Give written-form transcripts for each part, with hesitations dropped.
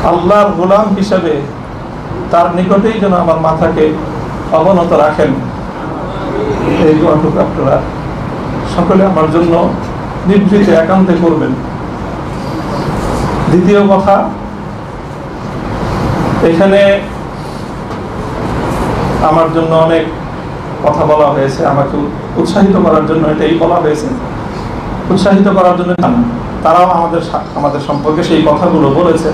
আল্লাহর গোলাম হিসাবে তার নিকটেই যেন আমার মাথাকে অবনত রাখেন। এই দোয়াটুকু আপনারা সকলে আমার জন্য নিভৃতে একান্তে করবেন। দ্বিতীয় কথা, এখানে আমার জন্য অনেক কথা বলা হয়েছে, আমাকে উৎসাহিত করার জন্য এটাই বলা হয়েছে। উৎসাহিত করার জন্য তারাও আমাদের সম্পর্কে সেই কথাগুলো বলেছে।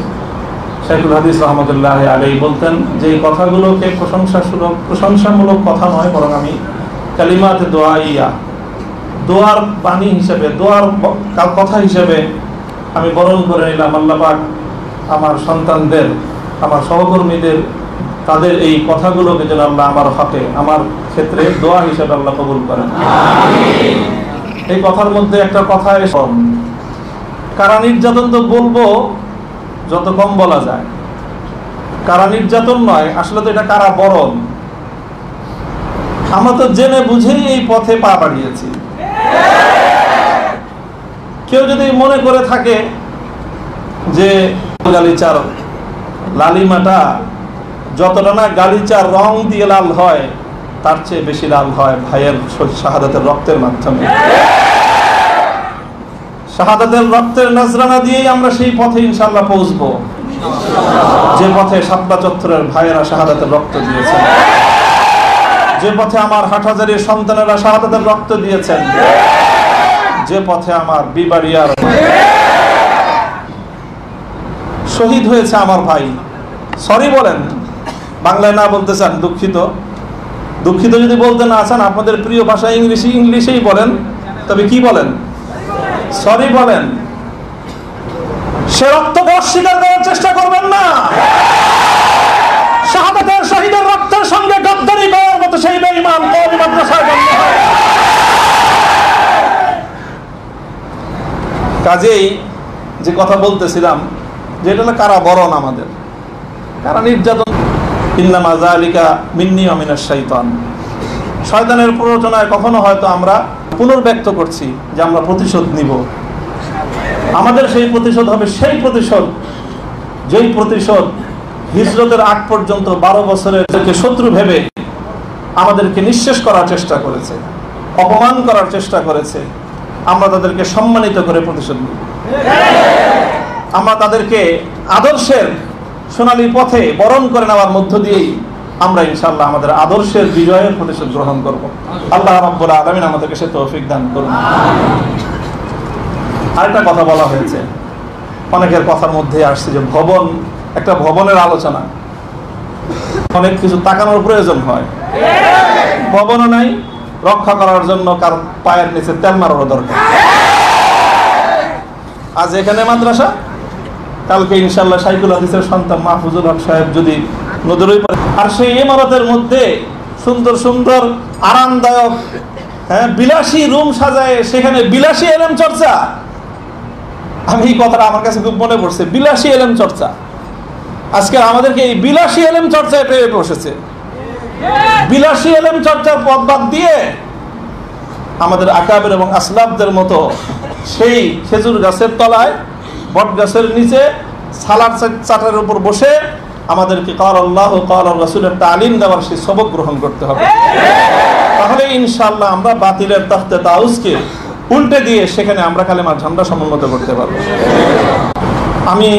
শাইখুল হাদিস রহমতুল্লাহ আলাইহি বলতেন যে এই কথাগুলোকে প্রশংসামূলক কথা নয়, বরং আমি কালিমাতে দোয়াইয়া, দোয়ার বাণী হিসেবে, দোয়ার কথা হিসেবে আমি বরণ করে নিলাম। আল্লাহ পাক আমার সন্তানদের, আমার সহকর্মীদের, তাদের এই কথাগুলোকে যেন আল্লাহ আমার হকে, আমার ক্ষেত্রে দোয়া হিসেবে আল্লাহ কবুল করেন। এই কথার মধ্যে একটা কথা এসে, কারা নির্যাতন তো বলবো যত কম বলা যায়। কারা নির্যাতন নয়, আসলে তো এটা কারা বরণ। আমরা তো জেনে বুঝেই এই পথে পা বাড়িয়েছি। কেউ যদি মনে করে থাকে যে গালিচার লালিমাটা যতটা না গালিচার রং দিয়ে লাল হয়, তার চেয়ে বেশি লাল হয় ভাইয়ের শাহাদাতের রক্তের মাধ্যমে। শাহাদাতের রক্তের নজরানা দিয়েই আমরা সেই পথে ইনশাআল্লাহ পৌঁছবো, যে পথে শাপলা চত্বরের ভাইয়েরা শাহাদাতের রক্ত দিয়েছেন, যে পথে আমার হাটহাজারীর সন্তানেরা শাহাদাতের রক্ত দিয়েছেন, যে পথে আমার বিবাড়িয়ার শহীদ হয়েছে আমার ভাই। সরি বলেন, বাংলায় না বলতে চান দুঃখিত, দুঃখিত যদি বলতে না চান আপনাদের প্রিয় ভাষা ইংলিশেই বলেন, তবে কি বলেন? সরি বলেন। সে রক্তকে অস্বীকার করার চেষ্টা করবেন না। শাহাদাতের শহীদের রক্তের সঙ্গে গদ্দারি করার মতো সেই বেঈমান কওমি মাদ্রাসায় জন্ম হয়। কাজেই যে কথা বলতেছিলাম, যেটা হলো কারা বরণ, আমাদের কারা নির্যাতন। ইন্নামা যালিকা মিন্নি ওয়া মিনাশ শাইতান। শয়তানের প্ররোচনায় কখনো হয়তো আমরা পুনর্ব্যক্ত করছি যে আমরা প্রতিশোধ নিব। আমাদের সেই প্রতিশোধ হবে সেই প্রতিশোধ, যেই প্রতিশোধ হিজরতের আগ পর্যন্ত 12 বছরের শত্রু ভেবে আমাদেরকে নিঃশেষ করার চেষ্টা করেছে, অপমান করার চেষ্টা করেছে। আমরা তাদেরকে সম্মানিত করে প্রতিশোধ নিব। আমরা তাদেরকে আদর্শের সোনালী পথে বরণ করে নেওয়ার মধ্য দিয়েই আমরা ইনশাআল্লাহ আমাদের আদর্শের বিজয়ের প্রতিশোধ গ্রহণ করব। আল্লাহ রাব্বুল আলামিন আমাদেরকে সে তৌফিক দান করুন। আরেকটা কথা বলা হয়েছে, অনেকের কথার মধ্যে আসছে যে ভবন, একটা ভবনের আলোচনা, অনেক কিছু তাকানোর প্রয়োজন হয়। ভবনও নাই, রক্ষা করার জন্য কার পায়ের নিচে তেল মারারও দরকার। আজ এখানে মাদ্রাসা, কালকে ইনশাআল্লাহ শাইখুল হাদিসের সন্তান মাহফুজুল হক সাহেব যদি নদীর ওই পারে, আর সেই ইমারতের মধ্যে সুন্দর সুন্দর আরামদায়ক বিলাসী রুম সাজায়, সেখানে বিলাসী এলেম চর্চা। আমি এই কথাটা আমার কাছে খুব মনে পড়ছে, বিলাসী এলেম চর্চা। আজকে আমাদেরকে এই বিলাসী এলেম চর্চায় পেয়ে বসেছে। বিলাসী এলেম চর্চার পথ বাদ দিয়ে আমাদের আকাবের এবং আসলাফদের মতো সেই খেজুর গাছের তলায়, বট গাছের নিচে সালাদ চাটার উপর বসে আমাদেরকে কাল আল্লাহ কাল রাসূলের তালিম দেওয়ার সেই সবক গ্রহণ করতে হবে। তাহলে ইনশাআল্লাহ আমরা বাতিলের তখতে তাউসকে উল্টে দিয়ে সেখানে আমরা কালেমার ঝান্ডা সমুন্নত করতে পারবো। আমি